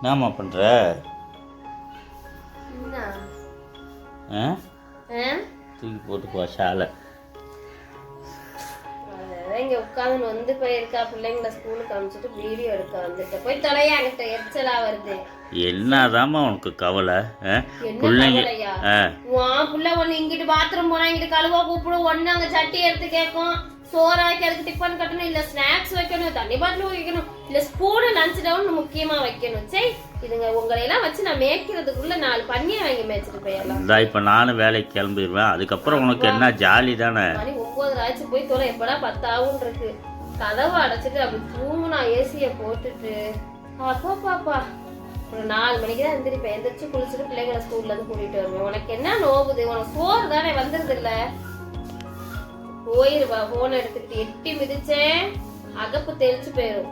என்னம்மா பண்ணுற? தூக்கி போட்டுக்குவா ஷாலை. இங்கே உட்காந்து வந்து போயிருக்கா, பிள்ளைங்கள ஸ்கூலுக்கு அனுப்பிச்சிட்டு வீடியோ எடுக்க வந்துட்டு போய் தொலையா என்கிட்ட எரிச்சலா வருது. என்னதாம்மா உனக்கு கவலை? பிள்ளையா புள்ள ஒண்ணு இங்கிட்டு பாத்ரூம் போனா இங்கிட்டு கழுவா கூப்பிடும், ஒண்ணு அங்க சட்டி எடுத்து கேட்கும், சோறாக்கி அதுக்கு டிஃபன் கட்டணும், இல்ல ஸ்நாக்ஸ் வைக்கணும், தண்ணி பாட்டில் வைக்கணும், இல்ல ஸ்பூனு லஞ்ச் டவுன் முக்கியமா வைக்கணும். சரி இதுங்க உங்களை எல்லாம் வச்சு நான் மேய்க்கிறதுக்குள்ள 4 பண்ணியை வாங்கி மேய்ச்சிட்டு போயிடலாம். இப்ப நானும் வேலைக்கு கிளம்பிடுவேன், அதுக்கப்புறம் உனக்கு என்ன ஜாலி தானே. 9 ஆச்சு போய் தோலை எப்படா 10 ஆகும் இருக்கு. கதவை அடைச்சிட்டு அப்படி தூங்குனா ஏசிய போட்டுட்டு அப்பா பாப்பா ஒரு 4 மணிக்கு தான் எந்திரிப்பேன். எந்திரிச்சு குளிச்சுட்டு பிள்ளைங்களை ஸ்கூல்ல இருந்து கூட்டிட்டு வருவேன். உனக்கு என்ன நோவுது? உனக்கு சோறு தானே வந்துருது இல்ல? போயிருவா போன் எடுத்துக்கிட்டு எட்டி மிதிச்சேன் அகப்பு தெரிச்சு போயிடும்.